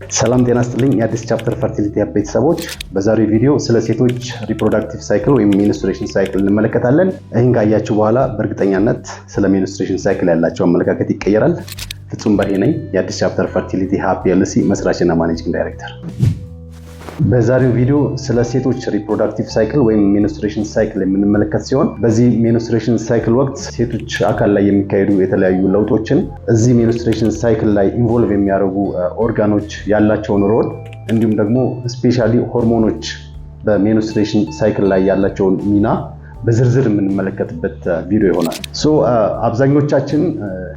ሰላም ጤና ይስጥልኝ የአዲስ ቻፕተር ፈርቲሊቲ አፕ ቤተሰቦች፣ በዛሬው ቪዲዮ ስለ ሴቶች ሪፕሮዳክቲቭ ሳይክል ወይም ሚኒስትሬሽን ሳይክል እንመለከታለን። ይህን ካያችሁ በኋላ በእርግጠኛነት ስለ ሚኒስትሬሽን ሳይክል ያላቸው አመለካከት ይቀየራል። ፍጹም በርሄ ነኝ፣ የአዲስ ቻፕተር ፈርቲሊቲ አፕ ፒኤልሲ መስራችና ማኔጂንግ ዳይሬክተር። በዛሬው ቪዲዮ ስለ ሴቶች ሪፕሮዳክቲቭ ሳይክል ወይም ሚኒስትሬሽን ሳይክል የምንመለከት ሲሆን በዚህ ሚኒስትሬሽን ሳይክል ወቅት ሴቶች አካል ላይ የሚካሄዱ የተለያዩ ለውጦችን፣ እዚህ ሚኒስትሬሽን ሳይክል ላይ ኢንቮልቭ የሚያደርጉ ኦርጋኖች ያላቸውን ሮል፣ እንዲሁም ደግሞ ስፔሻሊ ሆርሞኖች በሚኒስትሬሽን ሳይክል ላይ ያላቸውን ሚና በዝርዝር የምንመለከትበት ቪዲዮ ይሆናል። አብዛኞቻችን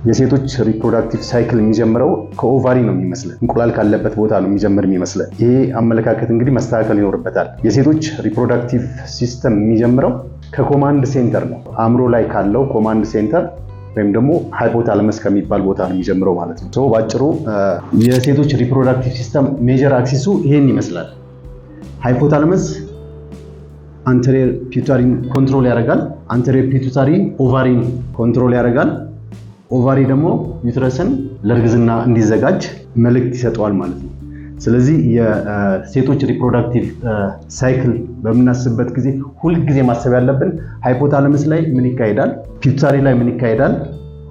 የሴቶች ሪፕሮዳክቲቭ ሳይክል የሚጀምረው ከኦቫሪ ነው የሚመስለን፣ እንቁላል ካለበት ቦታ ነው የሚጀምር የሚመስለን። ይሄ አመለካከት እንግዲህ መስተካከል ይኖርበታል። የሴቶች ሪፕሮዳክቲቭ ሲስተም የሚጀምረው ከኮማንድ ሴንተር ነው። አእምሮ ላይ ካለው ኮማንድ ሴንተር ወይም ደግሞ ሃይፖታለመስ ከሚባል ቦታ ነው የሚጀምረው ማለት ነው። ባጭሩ የሴቶች ሪፕሮዳክቲቭ ሲስተም ሜጀር አክሲሱ ይሄን ይመስላል። ሃይፖታለመስ አንተሪየር ፒቱታሪን ኮንትሮል ያደርጋል። አንተሪየር ፒቱታሪ ኦቫሪን ኮንትሮል ያደርጋል። ኦቫሪ ደግሞ ዩትረስን ለእርግዝና እንዲዘጋጅ መልእክት ይሰጠዋል ማለት ነው። ስለዚህ የሴቶች ሪፕሮዳክቲቭ ሳይክል በምናስብበት ጊዜ ሁልጊዜ ማሰብ ያለብን ሃይፖታለመስ ላይ ምን ይካሄዳል፣ ፒቱታሪ ላይ ምን ይካሄዳል፣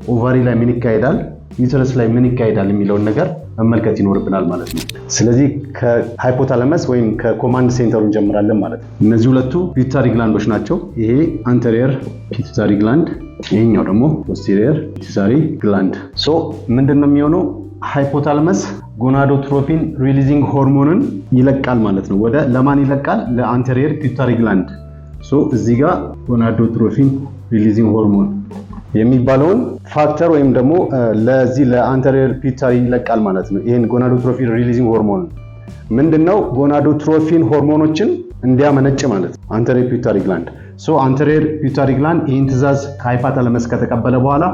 ኦቫሪ ላይ ምን ይካሄዳል፣ ዩትረስ ላይ ምን ይካሄዳል የሚለውን ነገር መመልከት ይኖርብናል ማለት ነው። ስለዚህ ከሃይፖታለመስ ወይም ከኮማንድ ሴንተሩ እንጀምራለን ማለት ነው። እነዚህ ሁለቱ ፒቱታሪ ግላንዶች ናቸው። ይሄ አንተሪየር ፒቱታሪ ግላንድ፣ ይሄኛው ደግሞ ፖስቴሪየር ፒቱታሪ ግላንድ። ምንድነው የሚሆነው? ሃይፖታለመስ ጎናዶትሮፊን ሪሊዚንግ ሆርሞንን ይለቃል ማለት ነው። ወደ ለማን ይለቃል? ለአንተሪየር ፒቱታሪ ግላንድ። እዚህ ጋር ጎናዶትሮፊን ሪሊዚንግ ሆርሞን የሚባለውን ፋክተር ወይም ደግሞ ለዚህ ለአንተሪየር ፒቱታሪ ይለቃል ማለት ነው። ይሄን ጎናዶትሮፊን ሪሊዚንግ ሆርሞን ምንድነው? ጎናዶትሮፊን ሆርሞኖችን እንዲያመነጭ ማለት ነው አንተሪየር ፒቱታሪ ግላንድ። አንተሪየር ፒቱታሪ ግላንድ ይህን ትዕዛዝ ከሃይፖታለመስ ከተቀበለ በኋላ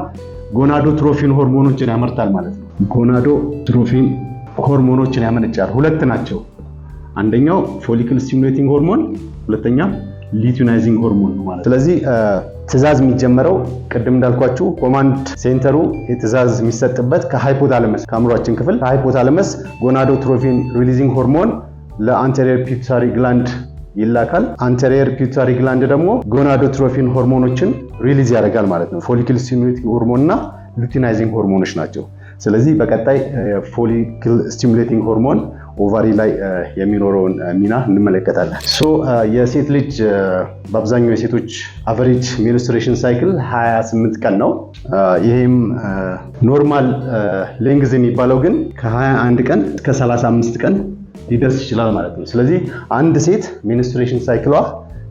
ጎናዶትሮፊን ሆርሞኖችን ያመርታል ማለት ነው። ጎናዶትሮፊን ሆርሞኖችን ያመነጫል። ሁለት ናቸው። አንደኛው ፎሊክል ስቲሙሌቲንግ ሆርሞን፣ ሁለተኛ ሉቲናይዚንግ ሆርሞን ነው ማለት። ስለዚህ ትዕዛዝ የሚጀመረው ቅድም እንዳልኳችሁ ኮማንድ ሴንተሩ ትዕዛዝ የሚሰጥበት ከሃይፖታለመስ ከአእምሯችን ክፍል ከሃይፖታለመስ ጎናዶትሮፊን ሪሊዚንግ ሆርሞን ለአንተሪየር ፒቱታሪ ግላንድ ይላካል። አንተሪየር ፒቱታሪ ግላንድ ደግሞ ጎናዶትሮፊን ሆርሞኖችን ሪሊዝ ያደርጋል ማለት ነው። ፎሊክል ስቲሙሌቲንግ ሆርሞን እና ሉቲናይዚንግ ሆርሞኖች ናቸው። ስለዚህ በቀጣይ ፎሊክል ስቲሙሌቲንግ ሆርሞን ኦቫሪ ላይ የሚኖረውን ሚና እንመለከታለን። የሴት ልጅ በአብዛኛው የሴቶች አቨሬጅ ሚኒስትሬሽን ሳይክል 28 ቀን ነው። ይሄም ኖርማል ሌንግዝ የሚባለው ግን ከ21 ቀን እስከ 35 ቀን ሊደርስ ይችላል ማለት ነው። ስለዚህ አንድ ሴት ሚኒስትሬሽን ሳይክሏ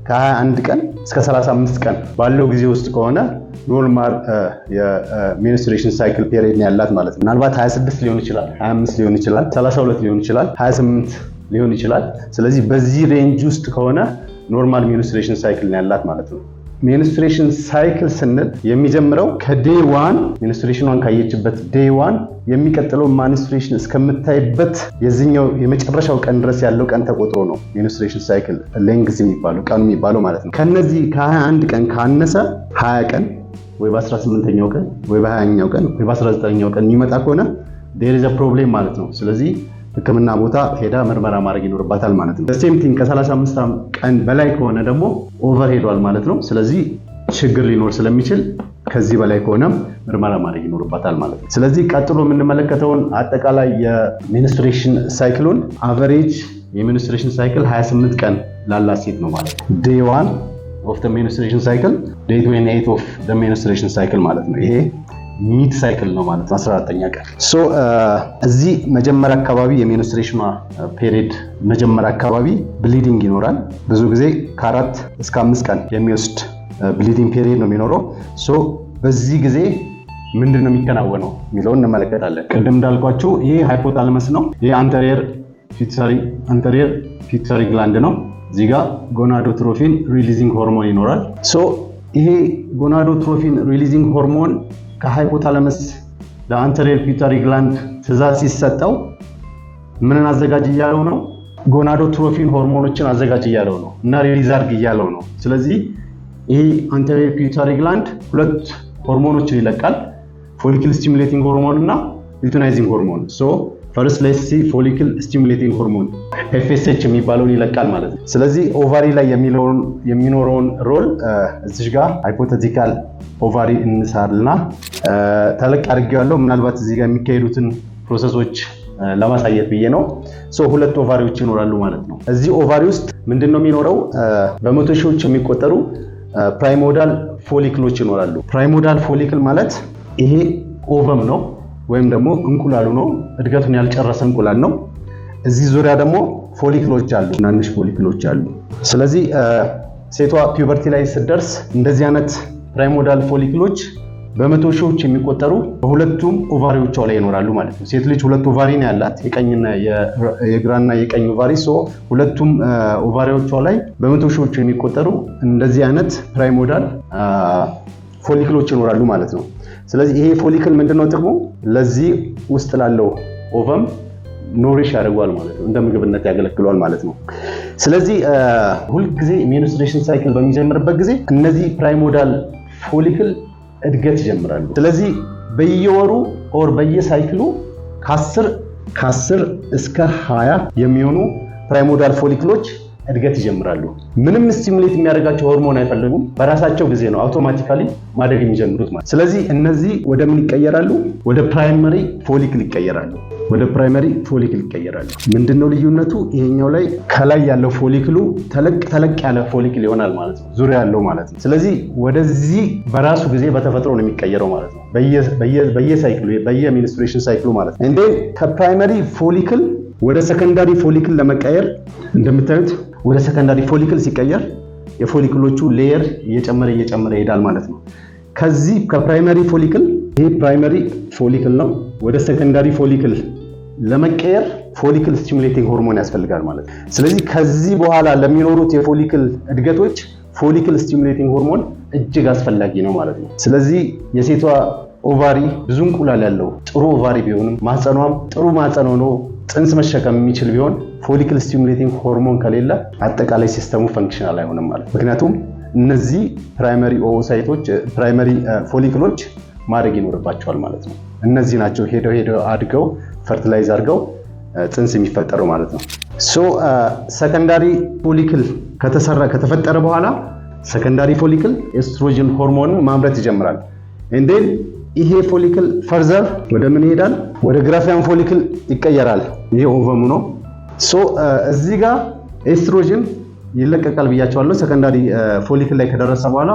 ከ21 ቀን እስከ 35 ቀን ባለው ጊዜ ውስጥ ከሆነ ኖርማል የሚኒስትሬሽን ሳይክል ፔሪድ ነው ያላት ማለት ነው። ምናልባት 26 ሊሆን ይችላል፣ 25 ሊሆን ይችላል፣ 32 ሊሆን ይችላል፣ 28 ሊሆን ይችላል። ስለዚህ በዚህ ሬንጅ ውስጥ ከሆነ ኖርማል ሚኒስትሬሽን ሳይክል ነው ያላት ማለት ነው። ሚኒስትሬሽን ሳይክል ስንል የሚጀምረው ከዴይ ዋን ሚኒስትሬሽኗን ካየችበት ዴይ ዋን የሚቀጥለው ሚኒስትሬሽን እስከምታይበት የዚህኛው የመጨረሻው ቀን ድረስ ያለው ቀን ተቆጥሮ ነው ሚኒስትሬሽን ሳይክል ሌንግዝ የሚባለው ቀኑ የሚባለው ማለት ነው። ከነዚህ ከ21 ቀን ካነሰ 20 ቀን ወይ በ18ኛው ቀን ወይ በ20ኛው ቀን ወይ በ19ኛው ቀን የሚመጣ ከሆነ there is a problem ማለት ነው። ስለዚህ ሕክምና ቦታ ሄዳ ምርመራ ማድረግ ይኖርባታል ማለት ነው። ሴም ቲንግ ከ35 ቀን በላይ ከሆነ ደግሞ ኦቨር ሄዷል ማለት ነው። ስለዚህ ችግር ሊኖር ስለሚችል ከዚህ በላይ ከሆነም ምርመራ ማድረግ ይኖርባታል ማለት ነው። ስለዚህ ቀጥሎ የምንመለከተውን አጠቃላይ የሚኒስትሬሽን ሳይክሉን አቨሬጅ የሚኒስትሬሽን ሳይክል 28 ቀን ላላት ሴት ነው ማለት ነው። ዴይ 1 ኦፍ ዘ ሚኒስትሬሽን ሳይክል፣ ዴይ 28 ኦፍ ዘ ሚኒስትሬሽን ሳይክል ማለት ነው። ይሄ ሚድ ሳይክል ነው ማለት ነው። 14ኛ ቀን እዚህ መጀመሪያ አካባቢ የሚኒስትሬሽኗ ፔሪድ መጀመሪያ አካባቢ ብሊዲንግ ይኖራል። ብዙ ጊዜ ከ4 እስከ 5 ቀን የሚወስድ ብሊዲንግ ፔሪድ ነው የሚኖረው። በዚህ ጊዜ ምንድን ነው የሚከናወነው የሚለውን እንመለከታለን። ቅድም እንዳልኳችሁ ይሄ ሃይፖታለመስ ነው። ይሄ አንተሪየር ፒቱታሪ ግላንድ ነው። እዚህ ጋር ጎናዶትሮፊን ሪሊዚንግ ሆርሞን ይኖራል። ይሄ ጎናዶትሮፊን ሪሊዚንግ ሆርሞን ከሃይፖታለመስ ለአንተሪየር ፒቱታሪ ግላንድ ትዕዛዝ ሲሰጠው ምንን አዘጋጅ እያለው ነው? ጎናዶትሮፊን ሆርሞኖችን አዘጋጅ እያለው ነው እና ሪሊዝ አድርግ እያለው ነው። ስለዚህ ይሄ አንተሪየር ፒቱታሪ ግላንድ ሁለት ሆርሞኖችን ይለቃል፣ ፎሊክል ስቲሙሌቲንግ ሆርሞን እና ሉቲናይዚንግ ሆርሞን። ፈርስት ሌሲ ፎሊክል ስቲሙሌቲንግ ሆርሞን FSH የሚባለውን ይለቃል ማለት ነው። ስለዚህ ኦቫሪ ላይ የሚኖረውን ሮል እዚህ ጋር ሃይፖቴቲካል ኦቫሪ እንሳልና ተለቅ አድርጌዋለሁ። ምናልባት እዚህ ጋር የሚካሄዱትን ፕሮሰሶች ለማሳየት ብዬ ነው። ሁለት ኦቫሪዎች ይኖራሉ ማለት ነው። እዚህ ኦቫሪ ውስጥ ምንድነው የሚኖረው? በመቶ ሺዎች የሚቆጠሩ ፕራይሞዳል ፎሊክሎች ይኖራሉ። ፕራይሞዳል ፎሊክል ማለት ይሄ ኦቨም ነው ወይም ደግሞ እንቁላሉ ነው። እድገቱን ያልጨረሰ እንቁላል ነው። እዚህ ዙሪያ ደግሞ ፎሊክሎች አሉ፣ ትናንሽ ፎሊክሎች አሉ። ስለዚህ ሴቷ ፒውበርቲ ላይ ስትደርስ እንደዚህ አይነት ፕራይሞዳል ፎሊክሎች በመቶ ሺዎች የሚቆጠሩ በሁለቱም ኦቫሪዎቿ ላይ ይኖራሉ ማለት ነው። ሴት ልጅ ሁለት ኦቫሪ ነው ያላት፣ የግራና የቀኝ ኦቫሪ። ሁለቱም ኦቫሪዎቿ ላይ በመቶ ሺዎች የሚቆጠሩ እንደዚህ አይነት ፕራይሞዳል ፎሊክሎች ይኖራሉ ማለት ነው። ስለዚህ ይሄ ፎሊክል ምንድነው ጥቅሙ? ለዚህ ውስጥ ላለው ኦቨም ኖሪሽ ያደርገዋል ማለት ነው፣ እንደ ምግብነት ያገለግለዋል ማለት ነው። ስለዚህ ሁልጊዜ ሜንስትሬሽን ሳይክል በሚጀምርበት ጊዜ እነዚህ ፕራይሞዳል ፎሊክል እድገት ይጀምራሉ። ስለዚህ በየወሩ ኦር በየሳይክሉ ከ10 እስከ 20 የሚሆኑ ፕራይሞዳል ፎሊክሎች እድገት ይጀምራሉ። ምንም ስቲሙሌት የሚያደርጋቸው ሆርሞን አይፈልጉም። በራሳቸው ጊዜ ነው አውቶማቲካሊ ማደግ የሚጀምሩት ማለት። ስለዚህ እነዚህ ወደ ምን ይቀየራሉ? ወደ ፕራይመሪ ፎሊክል ይቀየራሉ። ምንድነው ልዩነቱ? ይሄኛው ላይ ከላይ ያለው ፎሊክሉ ተለቅ ያለ ፎሊክል ይሆናል ማለት ነው፣ ዙሪያ ያለው ማለት ነው። ስለዚህ ወደዚህ በራሱ ጊዜ በተፈጥሮ ነው የሚቀየረው ማለት ነው፣ በየሳይክሉ በየሚኒስትሬሽን ሳይክሉ ማለት ነው። እንዴ ከፕራይመሪ ፎሊክል ወደ ሰከንዳሪ ፎሊክል ለመቀየር እንደምታዩት ወደ ሰከንዳሪ ፎሊክል ሲቀየር የፎሊክሎቹ ሌየር እየጨመረ ይሄዳል ማለት ነው። ከዚህ ከፕራይመሪ ፎሊክል ይሄ ፕራይመሪ ፎሊክል ነው፣ ወደ ሰከንዳሪ ፎሊክል ለመቀየር ፎሊክል ስቲሙሌቲንግ ሆርሞን ያስፈልጋል ማለት ነው። ስለዚህ ከዚህ በኋላ ለሚኖሩት የፎሊክል እድገቶች ፎሊክል ስቲሙሌቲንግ ሆርሞን እጅግ አስፈላጊ ነው ማለት ነው። ስለዚህ የሴቷ ኦቫሪ ብዙ እንቁላል ያለው ጥሩ ኦቫሪ ቢሆንም ማህፀኗም ጥሩ ማህፀን ሆኖ ጽንስ መሸከም የሚችል ቢሆን ፎሊክል ስቲሙሌቲንግ ሆርሞን ከሌለ አጠቃላይ ሲስተሙ ፈንክሽናል አይሆንም ማለት። ምክንያቱም እነዚህ ፕራይመሪ ኦሳይቶች ፕራይመሪ ፎሊክሎች ማድረግ ይኖርባቸዋል ማለት ነው። እነዚህ ናቸው ሄደው አድገው ፈርቲላይዝ አድርገው ጽንስ የሚፈጠረው ማለት ነው። ሰከንዳሪ ፎሊክል ከተፈጠረ በኋላ ሰከንዳሪ ፎሊክል ኤስትሮጅን ሆርሞንን ማምረት ይጀምራል። እንዴን ይሄ ፎሊክል ፈርዘር ወደ ምን ይሄዳል? ወደ ግራፊያን ፎሊክል ይቀየራል። ይሄ ኦቨሙ ነው። እዚህ ጋር ኤስትሮጅን ይለቀቃል ብያቸዋለሁ። ሰከንዳሪ ፎሊክል ላይ ከደረሰ በኋላ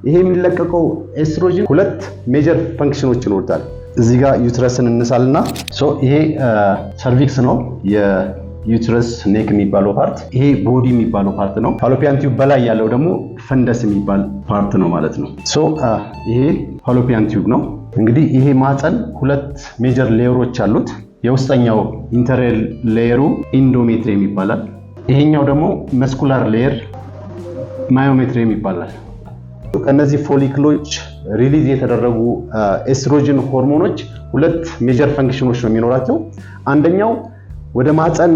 ይሄ የሚለቀቀው ኤስትሮጅን ሁለት ሜጀር ፈንክሽኖች ይኖሩታል። እዚህ ጋር ዩትረስን እንሳልና ይሄ ሰርቪክስ ነው፣ የዩትረስ ኔክ የሚባለው ፓርት። ይሄ ቦዲ የሚባለው ፓርት ነው። ፋሎፒያን ቲዩብ በላይ ያለው ደግሞ ፈንደስ የሚባል ፓርት ነው ማለት ነው። ይሄ ፋሎፒያን ቲዩብ ነው። እንግዲህ ይሄ ማህፀን ሁለት ሜጀር ሌየሮች አሉት። የውስጠኛው ኢንተሪየር ሌየሩ ኢንዶሜትሪየም ይባላል። ይሄኛው ደግሞ መስኩላር ሌየር ማዮሜትሪየም ይባላል። ከነዚህ ፎሊክሎች ሪሊዝ የተደረጉ ኤስትሮጅን ሆርሞኖች ሁለት ሜጀር ፈንክሽኖች ነው የሚኖራቸው። አንደኛው ወደ ማህፀን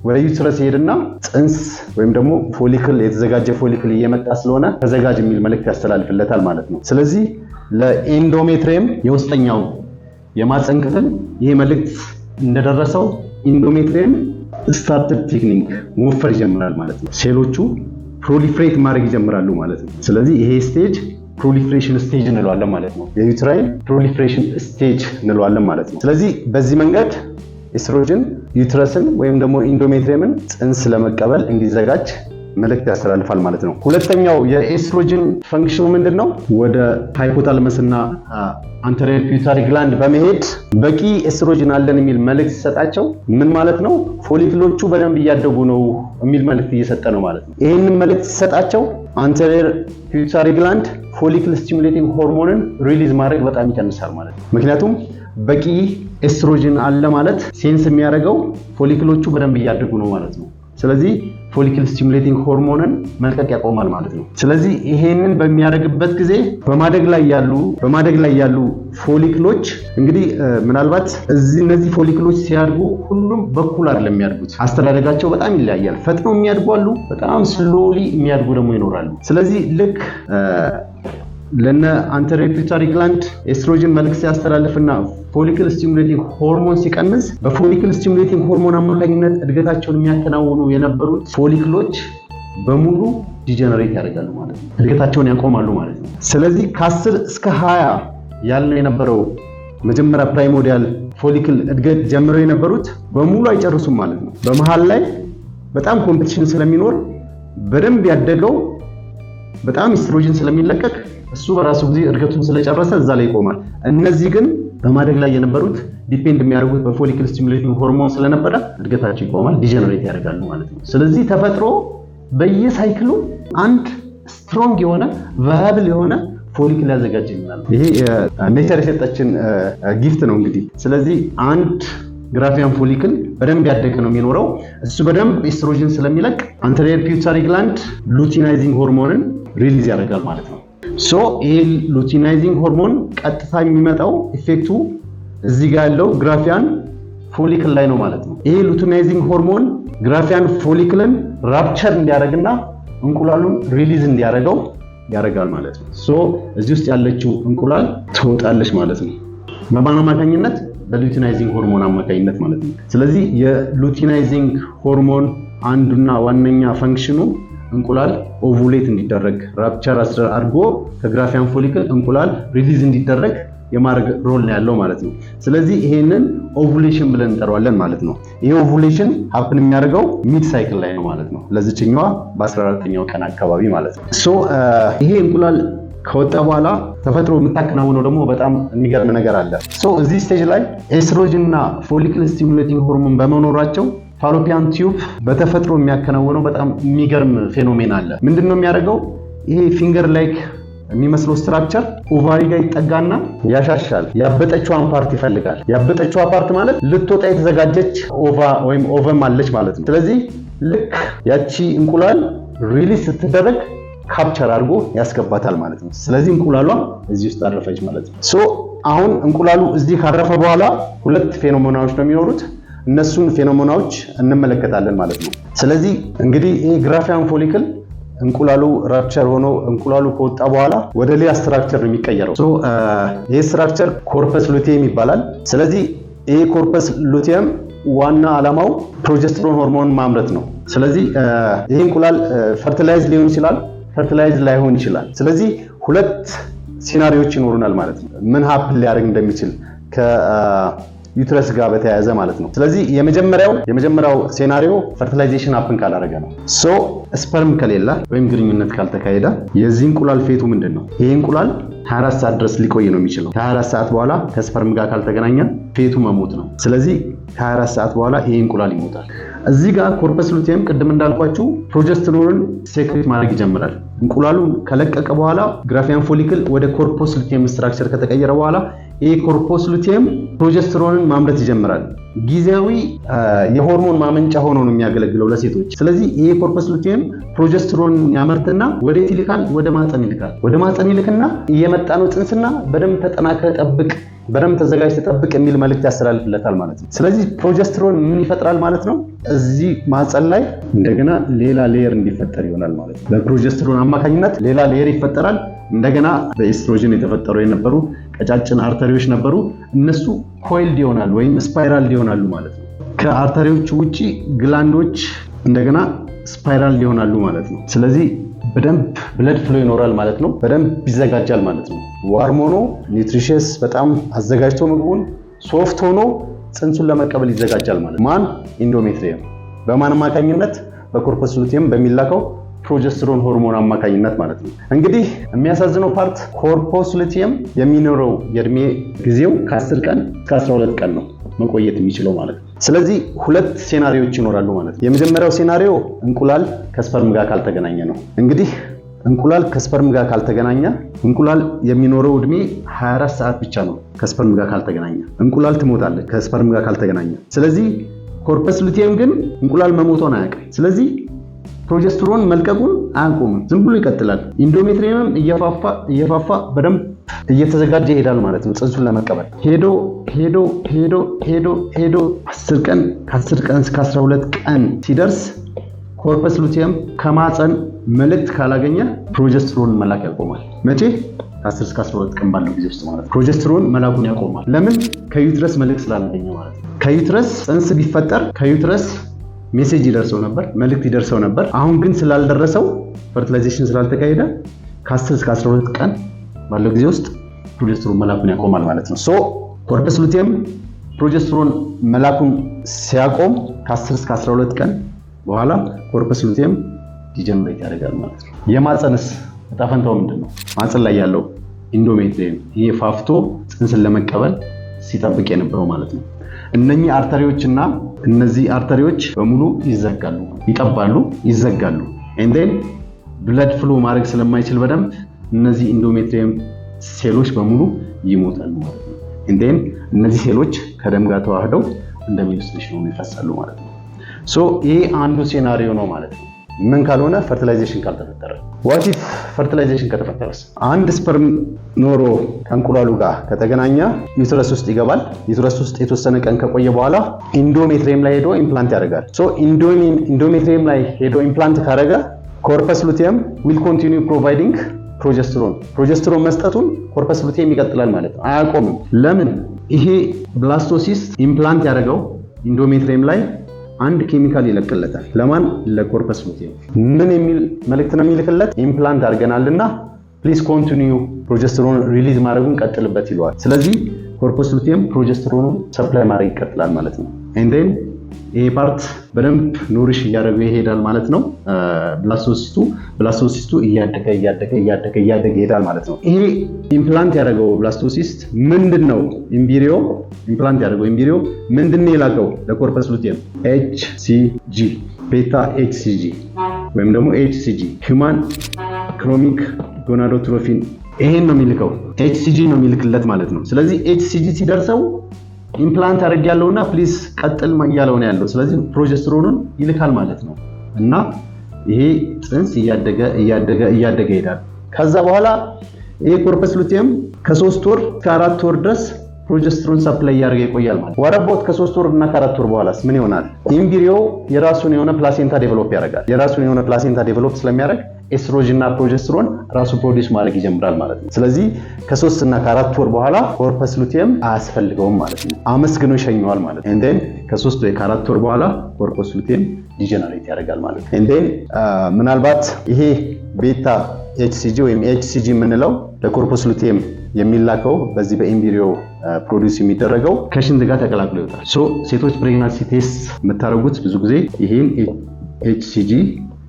ወደ ዩትረስ ይሄድና ጽንስ ወይም ደግሞ ፎሊክል የተዘጋጀ ፎሊክል እየመጣ ስለሆነ ተዘጋጅ የሚል መልእክት ያስተላልፍለታል ማለት ነው። ስለዚህ ለኢንዶሜትሪየም የውስጠኛው የማህፀን ክፍል ይሄ መልእክት እንደደረሰው ኢንዶሜትሪየም ስታርትድ ቲክኒንግ መወፈር ይጀምራል ማለት ነው። ሴሎቹ ፕሮሊፍሬት ማድረግ ይጀምራሉ ማለት ነው። ስለዚህ ይሄ ስቴጅ ፕሮሊፍሬሽን ስቴጅ እንለዋለን ማለት ነው። የዩትራይን ፕሮሊፍሬሽን ስቴጅ እንለዋለን ማለት ነው። ስለዚህ በዚህ መንገድ ኤስትሮጅን ዩትረስን ወይም ደግሞ ኢንዶሜትሪየምን ጽንስ ለመቀበል እንዲዘጋጅ መልእክት ያስተላልፋል ማለት ነው። ሁለተኛው የኤስትሮጅን ፈንክሽኑ ምንድነው? ወደ ሃይፖታለመስ እና አንተሪየር ፒቱታሪ ግላንድ በመሄድ በቂ ኤስትሮጅን አለን የሚል መልእክት ሲሰጣቸው ምን ማለት ነው? ፎሊክሎቹ በደንብ እያደጉ ነው የሚል መልእክት እየሰጠ ነው ማለት ነው። ይህንን መልእክት ሲሰጣቸው አንተሪየር ፒቱታሪ ግላንድ ፎሊክል ስቲሙሌቲንግ ሆርሞንን ሪሊዝ ማድረግ በጣም ይቀንሳል ማለት ነው። ምክንያቱም በቂ ኤስትሮጅን አለ ማለት ሴንስ የሚያደርገው ፎሊክሎቹ በደንብ እያደጉ ነው ማለት ነው። ስለዚህ ፎሊክል ስቲሙሌቲንግ ሆርሞንን መልቀቅ ያቆማል ማለት ነው። ስለዚህ ይሄንን በሚያደርግበት ጊዜ በማደግ ላይ ያሉ ፎሊክሎች እንግዲህ ምናልባት እነዚህ ፎሊክሎች ሲያድጉ ሁሉም በኩል አይደለም የሚያድጉት። አስተዳደጋቸው በጣም ይለያያል። ፈጥነው የሚያድጉ አሉ፣ በጣም ስሎሊ የሚያድጉ ደግሞ ይኖራሉ። ስለዚህ ልክ ለነ አንቴሪየር ፒቱይታሪ ግላንድ ኤስትሮጅን መልክ ሲያስተላልፍና ፎሊክል ስቲሙሌቲንግ ሆርሞን ሲቀንስ በፎሊክል ስቲሙሌቲንግ ሆርሞን አማካኝነት እድገታቸውን የሚያከናውኑ የነበሩት ፎሊክሎች በሙሉ ዲጀነሬት ያደርጋሉ ማለት ነው። እድገታቸውን ያቆማሉ ማለት ነው። ስለዚህ ከ10 እስከ 20 ያለው የነበረው መጀመሪያ ፕራይሞርዲያል ፎሊክል እድገት ጀምረው የነበሩት በሙሉ አይጨርሱም ማለት ነው። በመሃል ላይ በጣም ኮምፒቲሽን ስለሚኖር በደንብ ያደገው በጣም ኤስትሮጅን ስለሚለቀቅ እሱ በራሱ ጊዜ እድገቱን ስለጨረሰ እዛ ላይ ይቆማል። እነዚህ ግን በማደግ ላይ የነበሩት ዲፔንድ የሚያደርጉት በፎሊክል ስቲሙሌቲንግ ሆርሞን ስለነበረ እድገታቸው ይቆማል፣ ዲጀነሬት ያደርጋሉ ማለት ነው። ስለዚህ ተፈጥሮ በየሳይክሉ አንድ ስትሮንግ የሆነ ቫያብል የሆነ ፎሊክል ያዘጋጅልናል። ይሄ ኔቸር የሰጠችን ጊፍት ነው እንግዲህ። ስለዚህ አንድ ግራፊያን ፎሊክል በደንብ ያደገ ነው የሚኖረው። እሱ በደንብ ኤስትሮጅን ስለሚለቅ አንቴሪየር ፒቱይታሪ ግላንድ ሉቲናይዚንግ ሆርሞንን ሪሊዝ ያደርጋል ማለት ነው። ሶ ይሄ ሉቲናይዚንግ ሆርሞን ቀጥታ የሚመጣው ኢፌክቱ እዚህ ጋር ያለው ግራፊያን ፎሊክል ላይ ነው ማለት ነው። ይሄ ሉቲናይዚንግ ሆርሞን ግራፊያን ፎሊክልን ራፕቸር እንዲያደርግና እንቁላሉን ሪሊዝ እንዲያደርገው ያደርጋል ማለት ነው። ሶ እዚህ ውስጥ ያለችው እንቁላል ትወጣለች ማለት ነው። በማን አማካኝነት? በሉቲናይዚንግ ሆርሞን አማካኝነት ማለት ነው። ስለዚህ የሉቲናይዚንግ ሆርሞን አንዱና ዋነኛ ፈንክሽኑ እንቁላል ኦቭሌት እንዲደረግ ራፕቸር አድርጎ ከግራፊያን ፎሊክል እንቁላል ሪሊዝ እንዲደረግ የማድረግ ሮል ነው ያለው ማለት ነው። ስለዚህ ይሄንን ኦቭሌሽን ብለን እንጠራዋለን ማለት ነው። ይሄ ኦቭሌሽን ሀፕን የሚያደርገው ሚድ ሳይክል ላይ ነው ማለት ነው። ለዚህኛዋ በ14ኛው ቀን አካባቢ ማለት ነው። ሶ ይሄ እንቁላል ከወጣ በኋላ ተፈጥሮ የምታከናውነው ደግሞ በጣም የሚገርም ነገር አለ። ሶ እዚህ ስቴጅ ላይ ኤስትሮጅን እና ፎሊክል ስቲሙሌቲንግ ሆርሞን በመኖራቸው ፋሎፒያን ቲዩብ በተፈጥሮ የሚያከናውነው በጣም የሚገርም ፌኖሜን አለ። ምንድነው የሚያደርገው? ይሄ ፊንገር ላይክ የሚመስለው ስትራክቸር ኦቫሪ ጋር ይጠጋና ያሻሻል። ያበጠችዋን ፓርት ይፈልጋል። ያበጠችዋ ፓርት ማለት ልትወጣ የተዘጋጀች ኦቫ ወይም ኦቨም አለች ማለት ነው። ስለዚህ ልክ ያቺ እንቁላል ሪሊዝ ስትደረግ ካፕቸር አድርጎ ያስገባታል ማለት ነው። ስለዚህ እንቁላሏ እዚህ ውስጥ አረፈች ማለት ነው። ሶ አሁን እንቁላሉ እዚህ ካረፈ በኋላ ሁለት ፌኖሜናዎች ነው የሚኖሩት። እነሱን ፌኖሜናዎች እንመለከታለን ማለት ነው። ስለዚህ እንግዲህ ይሄ ግራፊያን ፎሊክል እንቁላሉ ራፕቸር ሆኖ እንቁላሉ ከወጣ በኋላ ወደ ሌላ ስትራክቸር ነው የሚቀየረው። ሶ ይሄ ስትራክቸር ኮርፐስ ሉቴም ይባላል። ስለዚህ ይሄ ኮርፐስ ሉቴም ዋና ዓላማው ፕሮጀስትሮን ሆርሞን ማምረት ነው። ስለዚህ ይሄ እንቁላል ፈርቲላይዝ ሊሆን ይችላል፣ ፈርቲላይዝ ላይሆን ይችላል። ስለዚህ ሁለት ሲናሪዮች ይኖሩናል ማለት ነው። ምን ሀፕን ሊያደርግ እንደሚችል ከዩትረስ ጋር በተያያዘ ማለት ነው። ስለዚህ የመጀመሪያው ሴናሪዮ ፈርቲላይዜሽን ሀፕን ካላደረገ ነው። ሶ ስፐርም ከሌለ ወይም ግንኙነት ካልተካሄደ የዚህ እንቁላል ፌቱ ምንድን ነው? ይሄ እንቁላል 24 ሰዓት ድረስ ሊቆይ ነው የሚችለው። ከ24 ሰዓት በኋላ ከስፐርም ጋር ካልተገናኘ ፌቱ መሞት ነው። ስለዚህ ከ24 ሰዓት በኋላ ይሄ እንቁላል ይሞታል። እዚህ ጋር ኮርፐስ ሉቴም ቅድም እንዳልኳችሁ ፕሮጀስትሮንን ሴክሬት ማድረግ ይጀምራል። እንቁላሉን ከለቀቀ በኋላ ግራፊያን ፎሊክል ወደ ኮርፐስ ሉቴም ስትራክቸር ከተቀየረ በኋላ ይሄ ኮርፐስ ሉቴም ፕሮጀስትሮንን ማምረት ይጀምራል። ጊዜያዊ የሆርሞን ማመንጫ ሆኖ ነው የሚያገለግለው ለሴቶች። ስለዚህ ይሄ ኮርፐስ ሉቴም ፕሮጀስትሮን ያመርትና ወዴት ይልካል? ወደ ማህፀን ይልካል። ወደ ማህፀን ይልክና እየመጣ ነው ጽንስና በደንብ ተጠናክረ ጠብቅ፣ በደንብ ተዘጋጅ ተጠብቅ የሚል መልእክት ያስተላልፍለታል ማለት ነው። ስለዚህ ፕሮጀስትሮን ምን ይፈጥራል ማለት ነው? እዚህ ማህፀን ላይ እንደገና ሌላ ሌየር እንዲፈጠር ይሆናል ማለት ነው። በፕሮጀስትሮን አማካኝነት ሌላ ሌየር ይፈጠራል። እንደገና በኤስትሮጅን የተፈጠሩ የነበሩ ቀጫጭን አርተሪዎች ነበሩ። እነሱ ኮይልድ ይሆናሉ ወይም ስፓይራል ይሆናሉ ማለት ነው። ከአርተሪዎች ውጪ ግላንዶች እንደገና ስፓይራል ይሆናሉ ማለት ነው። ስለዚህ በደንብ ብለድ ፍሎ ይኖራል ማለት ነው። በደንብ ይዘጋጃል ማለት ነው። ዋርም ሆኖ ኒውትሪሽስ በጣም አዘጋጅቶ ምግቡን ሶፍት ሆኖ ጽንሱን ለመቀበል ይዘጋጃል ማለት ነው። ማን? ኢንዶሜትሪየም። በማን አማካኝነት? በኮርፐስ ሉቴም በሚላከው ፕሮጀስትሮን ሆርሞን አማካኝነት ማለት ነው። እንግዲህ የሚያሳዝነው ፓርት ኮርፐስ ሉቴም የሚኖረው የእድሜ ጊዜው ከ10 ቀን እስከ 12 ቀን ነው መቆየት የሚችለው ማለት ነው። ስለዚህ ሁለት ሴናሪዮች ይኖራሉ ማለት ነው። የመጀመሪያው ሴናሪዮ እንቁላል ከስፐርም ጋር ካልተገናኘ ነው። እንግዲህ እንቁላል ከስፐርም ጋር ካልተገናኘ እንቁላል የሚኖረው እድሜ 24 ሰዓት ብቻ ነው። ከስፐርም ጋር ካልተገናኘ እንቁላል ትሞታለች ከስፐርም ጋር ካልተገናኘ። ስለዚህ ኮርፐስ ሉቴም ግን እንቁላል መሞቷን አያውቅም። ስለዚህ ፕሮጀስትሮን መልቀቁን አያቆምም፣ ዝም ብሎ ይቀጥላል። ኢንዶሜትሪየምም እየፋፋ በደንብ እየተዘጋጀ ይሄዳል ማለት ነው። ጽንሱን ለመቀበል ሄዶ 10 ቀን ከ10 ቀን እስከ 12 ቀን ሲደርስ ኮርፐስ ሉቲየም ከማፀን መልእክት ካላገኘ ፕሮጀስትሮን መላክ ያቆማል። መቼ? ከ10 እስከ 12 ቀን ባለው ጊዜ ውስጥ ማለት ነው። ፕሮጀስትሮን መላኩን ያቆማል። ለምን? ከዩትረስ መልእክት ስላላገኘ ማለት ነው። ከዩትረስ ጽንስ ቢፈጠር ከዩትረስ ሜሴጅ ይደርሰው ነበር፣ መልእክት ይደርሰው ነበር። አሁን ግን ስላልደረሰው ፈርቲላይዜሽን ስላልተካሄደ ከ10 እስከ 12 ቀን ባለው ጊዜ ውስጥ ፕሮጀስትሮን መላኩን ያቆማል ማለት ነው። ሶ ኮርፐስ ሉቲየም ፕሮጀስትሮን መላኩን ሲያቆም ከ10 እስከ 12 ቀን በኋላ ኮርፐስ ሉቲየም ዲጀነሬት ያደርጋል ማለት ነው። የማፀንስ ዕጣ ፈንታው ምንድነው? ማፀን ላይ ያለው ኢንዶሜትሪየም ይሄ ፋፍቶ ጽንስን ለመቀበል ሲጠብቅ የነበረው ማለት ነው። እነኚህ አርተሪዎችና እነዚህ አርተሪዎች በሙሉ ይዘጋሉ፣ ይጠባሉ፣ ይዘጋሉ። ኤንዴን ብለድ ፍሎ ማድረግ ስለማይችል በደንብ እነዚህ ኢንዶሜትሪየም ሴሎች በሙሉ ይሞታሉ ማለት ነው። ኤንዴን እነዚህ ሴሎች ከደም ጋር ተዋህደው እንደ ሜንስትሬሽን ሆነው ይፈሳሉ ማለት ነው። ሶ ይሄ አንዱ ሴናሪዮ ነው ማለት ነው። ምን ካልሆነ ፈርቲላይዜሽን ካልተፈጠረ። ዋት ኢፍ ፈርቲላይዜሽን ከተፈጠረስ? አንድ ስፐርም ኖሮ ከእንቁላሉ ጋር ከተገናኘ ዩትረስ ውስጥ ይገባል። ዩትረስ ውስጥ የተወሰነ ቀን ከቆየ በኋላ ኢንዶሜትሪየም ላይ ሄዶ ኢምፕላንት ያደርጋል። ሶ ኢንዶሜትሪየም ላይ ሄዶ ኢምፕላንት ካደረገ ኮርፐስ ሉቲየም ዊል ኮንቲኒው ፕሮቫይዲንግ ፕሮጀስትሮን መስጠቱን ኮርፐስ ሉቲየም ይቀጥላል ማለት ነው፣ አያቆምም። ለምን? ይሄ ብላስቶሲስት ኢምፕላንት ያደረገው ኢንዶሜትሪየም ላይ አንድ ኬሚካል ይለቅለታል። ለማን? ለኮርፐስ ሉቲየም። ምን የሚል መልእክት ነው የሚልክለት? ኢምፕላንት አድርገናልና ፕሊዝ ኮንቲኒው ፕሮጀስትሮን ሪሊዝ ማድረጉን ቀጥልበት ይለዋል። ስለዚህ ኮርፐስ ሉቲየም ፕሮጀስትሮኑን ሰፕላይ ማድረግ ይቀጥላል ማለት ነው። ኤንዴን ይሄ ፓርት በደንብ ኖሪሽ እያደረገ ይሄዳል ማለት ነው። ብላስቶሲስቱ እያደገ ይሄዳል ማለት ነው። ይሄ ኢምፕላንት ያደረገው ብላስቶሲስት ምንድነው? ኢምብሪዮ ኢምፕላንት ያደረገው ኢምብሪዮ ምንድነው የላከው ለኮርፐስ ሉቲየም? HCG ቤታ HCG ወይም ደግሞ HCG ሂውማን ክሮሚክ ጎናዶትሮፊን ይሄን ነው የሚልከው። HCG ነው የሚልክለት ማለት ነው። ስለዚህ HCG ሲደርሰው ኢምፕላንት አድርጌያለሁና ፕሊዝ ቀጥል እያለው ነው ያለው። ስለዚህ ፕሮጀስትሮኑን ይልካል ማለት ነው። እና ይሄ ጽንስ እያደገ ይሄዳል። ከዛ በኋላ ይሄ ኮርፐስ ሉቲየም ከ3 ወር እስከ 4 ወር ድረስ ፕሮጀስትሮን ሰፕላይ እያደረገ ይቆያል ማለት ነው። ወረቦት ከ3 ወር እና ከ4 ወር በኋላስ ምን ይሆናል? ኢምብሪዮ የራሱን የሆነ ፕላሴንታ ዴቨሎፕ ያደርጋል። የራሱን የሆነ ፕላሴንታ ዴቨሎፕ ስለሚያደርግ ኤስትሮጅን እና ፕሮጀስትሮን ራሱ ፕሮዲውስ ማድረግ ይጀምራል ማለት ነው። ስለዚህ ከ3 እና ከ4 ወር በኋላ ኮርፐስ ሉቲየም አያስፈልገውም ማለት ነው። አመስግኖ ይሸኘዋል ማለት ነው። ኤንዴን ከ3 ወይ ከ4 ወር በኋላ ኮርፐስ ሉቲየም ዲጀነሬት ያደርጋል ማለት ነው። ኤንዴን ምናልባት ይሄ ቤታ HCG ወይም HCG የምንለው ለኮርፐስ ሉቲየም የሚላከው በዚህ በኢምብሪዮ ፕሮዲውስ የሚደረገው ከሽንት ጋር ተቀላቅሎ ይወጣል። ሶ ሴቶች ፕሬግናንሲ ቴስት የምታደርጉት ብዙ ጊዜ ይሄን HCG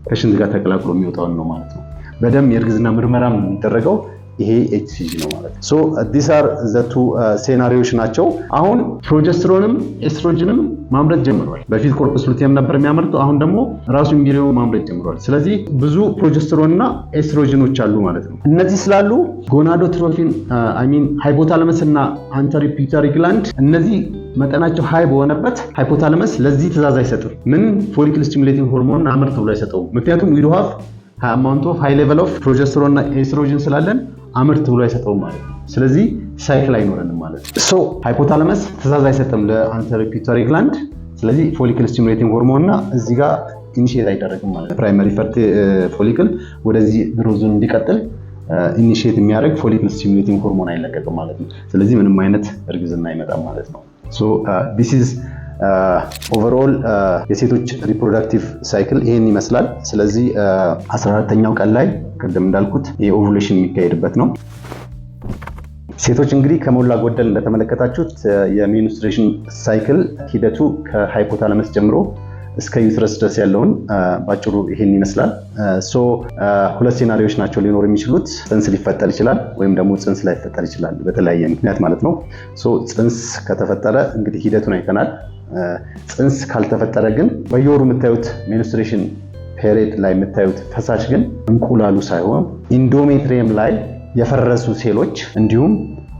ከሽንት ጋር ተቀላቅሎ የሚወጣውን ነው ማለት ነው። በደም የእርግዝና ምርመራ የሚደረገው ይሄ HCG ነው ማለት ነው። ሶ ዲስ አር ዘ ቱ ሴናሪዮች ናቸው። አሁን ፕሮጀስትሮንም ኤስትሮጅንም ማምረት ጀምሯል። በፊት ኮርፐስ ሉቲየም ነበር የሚያመርተው፣ አሁን ደግሞ ራሱ ኢምብሪዮ ማምረት ጀምሯል። ስለዚህ ብዙ ፕሮጀስትሮንና ኤስትሮጅኖች አሉ ማለት ነው። እነዚህ ስላሉ ጎናዶትሮፊን ሃይፖታለመስ እና አንተሪ ፒቱይተሪ ግላንድ እነዚህ መጠናቸው ሃይ በሆነበት ሃይፖታለመስ ለዚህ ትዕዛዝ አይሰጥም። ምን ፎሊክል ስቲሙሌቲንግ ሆርሞን አምርት ብሎ አይሰጠውም። ምክንያቱም ዊ ዱ ሃቭ አማውንት ኦፍ ሃይ ሌቨል ኦፍ ፕሮጀስትሮን እና ኤስትሮጅን ስላለን አምርት ብሎ አይሰጠውም ማለት ነው። ስለዚህ ሳይክል አይኖረንም ማለት ነው። ሶ ሃይፖታለመስ ትዕዛዝ አይሰጥም ለአንተሪዮ ፒቱይተሪ ግላንድ። ስለዚህ ፎሊክል ስቲሙሌቲንግ ሆርሞን እና እዚህ ጋር ኢኒሺየት አይደረግም ማለት ነው። ፕራይመሪ ፎሊክል ወደዚህ ግሮዙን እንዲቀጥል ኢኒሺየት የሚያደርግ ፎሊክል ስቲሙሌቲንግ ሆርሞን አይለቀቅም ማለት ነው። ስለዚህ ምንም አይነት እርግዝና አይመጣም ማለት ነው። ሶ ዲስ ኢዝ ኦቨርኦል የሴቶች ሪፕሮዳክቲቭ ሳይክል ይሄን ይመስላል። ስለዚህ 14ኛው ቀን ላይ ቅድም እንዳልኩት የኦቭዩሌሽን የሚካሄድበት ነው። ሴቶች እንግዲህ ከሞላ ጎደል እንደተመለከታችሁት የሜንስትሬሽን ሳይክል ሂደቱ ከሃይፖታለመስ ጀምሮ እስከ ዩትረስ ድረስ ያለውን ባጭሩ ይሄን ይመስላል። ሶ ሁለት ሴናሪዮች ናቸው ሊኖር የሚችሉት። ጽንስ ሊፈጠር ይችላል ወይም ደግሞ ጽንስ ላይፈጠር ይችላል በተለያየ ምክንያት ማለት ነው። ሶ ጽንስ ከተፈጠረ እንግዲህ ሂደቱን አይተናል። ጽንስ ካልተፈጠረ ግን በየወሩ የምታዩት ሜንስትሬሽን ፔሪድ ላይ የምታዩት ፈሳሽ ግን እንቁላሉ ሳይሆን ኢንዶሜትሪየም ላይ የፈረሱ ሴሎች እንዲሁም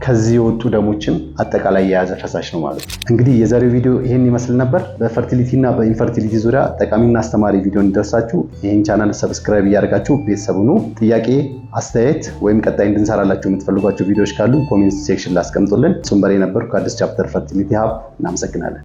ከዚህ የወጡ ደሞችን አጠቃላይ የያዘ ፈሳሽ ነው ማለት ነው። እንግዲህ የዛሬው ቪዲዮ ይሄን ይመስል ነበር። በፈርቲሊቲ እና በኢንፈርቲሊቲ ዙሪያ ጠቃሚና አስተማሪ ቪዲዮ እንዲደርሳችሁ ይሄን ቻናል ሰብስክራይብ እያደረጋችሁ ቤተሰብ ሁኑ። ጥያቄ፣ አስተያየት ወይም ቀጣይ እንድንሰራላችሁ የምትፈልጓቸው ቪዲዮዎች ካሉ ኮሜንት ሴክሽን ላይ አስቀምጡልን። ጹምበሬ ነበርኩ ከአዲስ ቻፕተር ፈርቲሊቲ ሀብ። እናመሰግናለን።